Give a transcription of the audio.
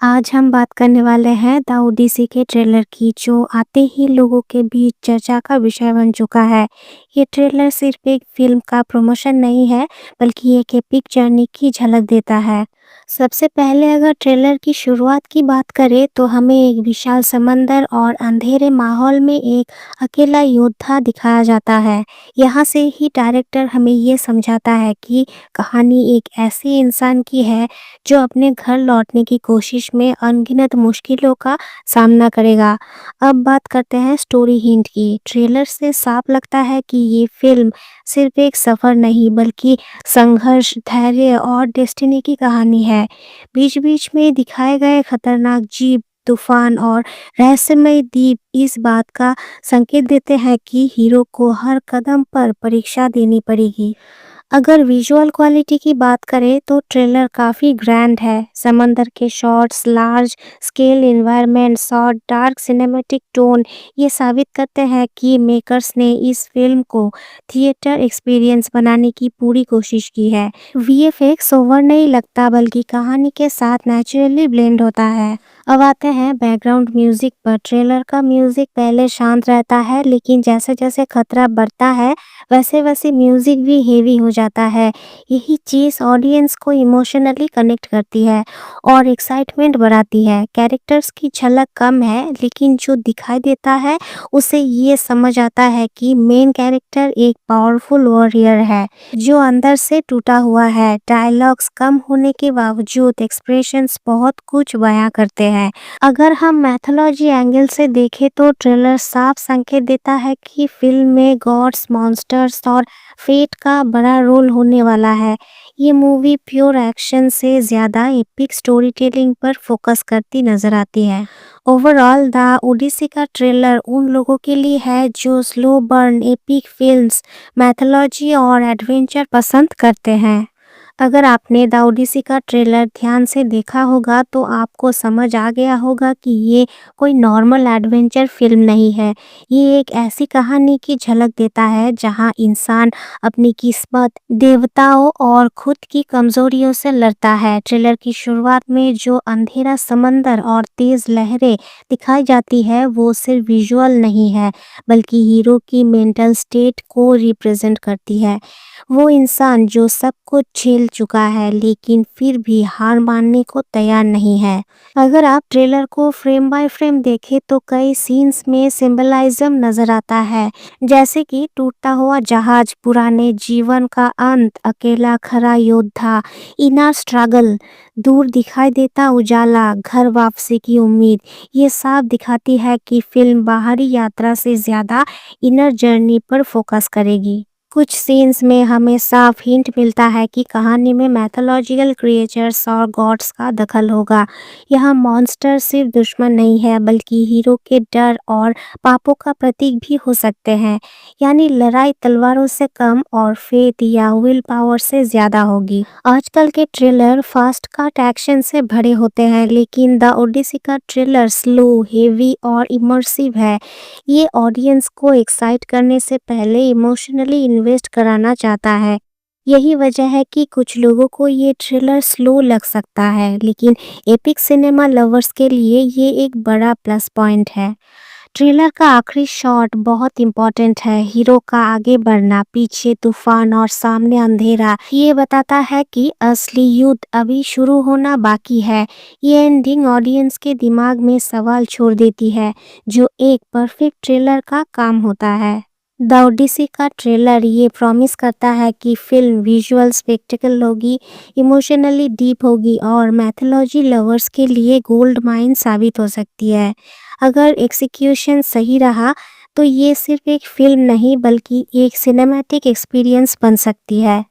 आज हम बात करने वाले हैं द ओडिसी के ट्रेलर की, जो आते ही लोगों के बीच चर्चा का विषय बन चुका है। ये ट्रेलर सिर्फ एक फिल्म का प्रमोशन नहीं है, बल्कि एक एपिक जर्नी की झलक देता है। सबसे पहले अगर ट्रेलर की शुरुआत की बात करें तो हमें एक विशाल समंदर और अंधेरे माहौल में एक अकेला योद्धा दिखाया जाता है। यहाँ से ही डायरेक्टर हमें ये समझाता है कि कहानी एक ऐसे इंसान की है जो अपने घर लौटने की कोशिश में अनगिनत मुश्किलों का सामना करेगा। अब बात करते हैं स्टोरी हिंट की। ट्रेलर से साफ लगता है कि ये फिल्म सिर्फ एक सफ़र नहीं, बल्कि संघर्ष, धैर्य और डेस्टिनी की कहानी है। बीच-बीच में दिखाए गए खतरनाक जीव, तूफान और रहस्यमय द्वीप इस बात का संकेत देते हैं कि हीरो को हर कदम पर परीक्षा देनी पड़ेगी। अगर विजुअल क्वालिटी की बात करें तो ट्रेलर काफ़ी ग्रैंड है। समंदर के शॉट्स, लार्ज स्केल एनवायरनमेंट्स और डार्क सिनेमैटिक टोन ये साबित करते हैं कि मेकर्स ने इस फिल्म को थिएटर एक्सपीरियंस बनाने की पूरी कोशिश की है। वीएफएक्स ओवर नहीं लगता, बल्कि कहानी के साथ नेचुरली ब्लेंड होता है। अब आते हैं बैकग्राउंड म्यूजिक पर। ट्रेलर का म्यूजिक पहले शांत रहता है, लेकिन जैसे जैसे खतरा बढ़ता है वैसे वैसे म्यूजिक भी हेवी हो जाता है। यही चीज़ ऑडियंस को इमोशनली कनेक्ट करती है और एक्साइटमेंट बढ़ाती है। कैरेक्टर्स की झलक कम है, लेकिन जो दिखाई देता है उसे ये समझ आता है कि मेन कैरेक्टर एक पावरफुल वॉरियर है जो अंदर से टूटा हुआ है। डायलॉग्स कम होने के बावजूद एक्सप्रेशंस बहुत कुछ बयां करते हैं। अगर हम मैथोलॉजी एंगल से देखें तो ट्रेलर साफ संकेत देता है कि फिल्म में गॉड्स, मॉन्स्टर्स और फेट का बड़ा रोल होने वाला है। ये मूवी प्योर एक्शन से ज़्यादा एपिक स्टोरी टेलिंग पर फोकस करती नजर आती है। ओवरऑल द ओडिसी का ट्रेलर उन लोगों के लिए है जो slow burn epic films, mythology और एडवेंचर पसंद करते हैं। अगर आपने द ओडिसी का ट्रेलर ध्यान से देखा होगा तो आपको समझ आ गया होगा कि ये कोई नॉर्मल एडवेंचर फिल्म नहीं है। ये एक ऐसी कहानी की झलक देता है जहां इंसान अपनी किस्मत, देवताओं और खुद की कमजोरियों से लड़ता है। ट्रेलर की शुरुआत में जो अंधेरा समंदर और तेज लहरें दिखाई जाती है वो सिर्फ विजुअल नहीं है, बल्कि हीरो की मेंटल स्टेट को रिप्रेजेंट करती है। वो इंसान जो सब कुछ झेल चुका है, लेकिन फिर भी हार मानने को तैयार नहीं है। अगर आप ट्रेलर को फ्रेम बाय फ्रेम देखें तो कई सीन्स में सिंबलिज्म नजर आता है, जैसे कि टूटता हुआ जहाज, पुराने जीवन का अंत, अकेला खड़ा योद्धा, इनर स्ट्रगल, दूर दिखाई देता उजाला, घर वापसी की उम्मीद। ये साफ दिखाती है कि फिल्म बाहरी यात्रा से ज्यादा इनर जर्नी पर फोकस करेगी। कुछ सीन्स में हमें साफ हिंट मिलता है कि कहानी में मैथोलॉजिकल क्रिएचर्स और गॉड्स का दखल होगा। यहाँ मॉन्स्टर सिर्फ दुश्मन नहीं है, बल्कि हीरो के डर और पापों का प्रतीक भी हो सकते हैं। यानी लड़ाई तलवारों से कम और फेथ या विल पावर से ज्यादा होगी। आजकल के ट्रेलर फास्ट कट एक्शन से भरे होते हैं, लेकिन द ओडिसी का ट्रेलर स्लो, हेवी और इमर्सिव है। ये ऑडियंस को एक्साइट करने से पहले इमोशनली इन्वेस्ट कराना चाहता है। यही वजह है कि कुछ लोगों को ये ट्रेलर स्लो लग सकता है, लेकिन एपिक सिनेमा लवर्स के लिए ये एक बड़ा प्लस पॉइंट है। ट्रेलर का आखिरी शॉट बहुत इंपॉर्टेंट है। हीरो का आगे बढ़ना, पीछे तूफान और सामने अंधेरा, ये बताता है कि असली युद्ध अभी शुरू होना बाकी है। ये एंडिंग ऑडियंस के दिमाग में सवाल छोड़ देती है, जो एक परफेक्ट ट्रेलर का काम होता है। द ओडिसी का ट्रेलर ये प्रॉमिस करता है कि फिल्म विजुअल स्पेक्टिकल होगी, इमोशनली डीप होगी और मैथोलॉजी लवर्स के लिए गोल्ड माइन साबित हो सकती है। अगर एग्जीक्यूशन सही रहा तो ये सिर्फ एक फिल्म नहीं, बल्कि एक सिनेमैटिक एक्सपीरियंस बन सकती है।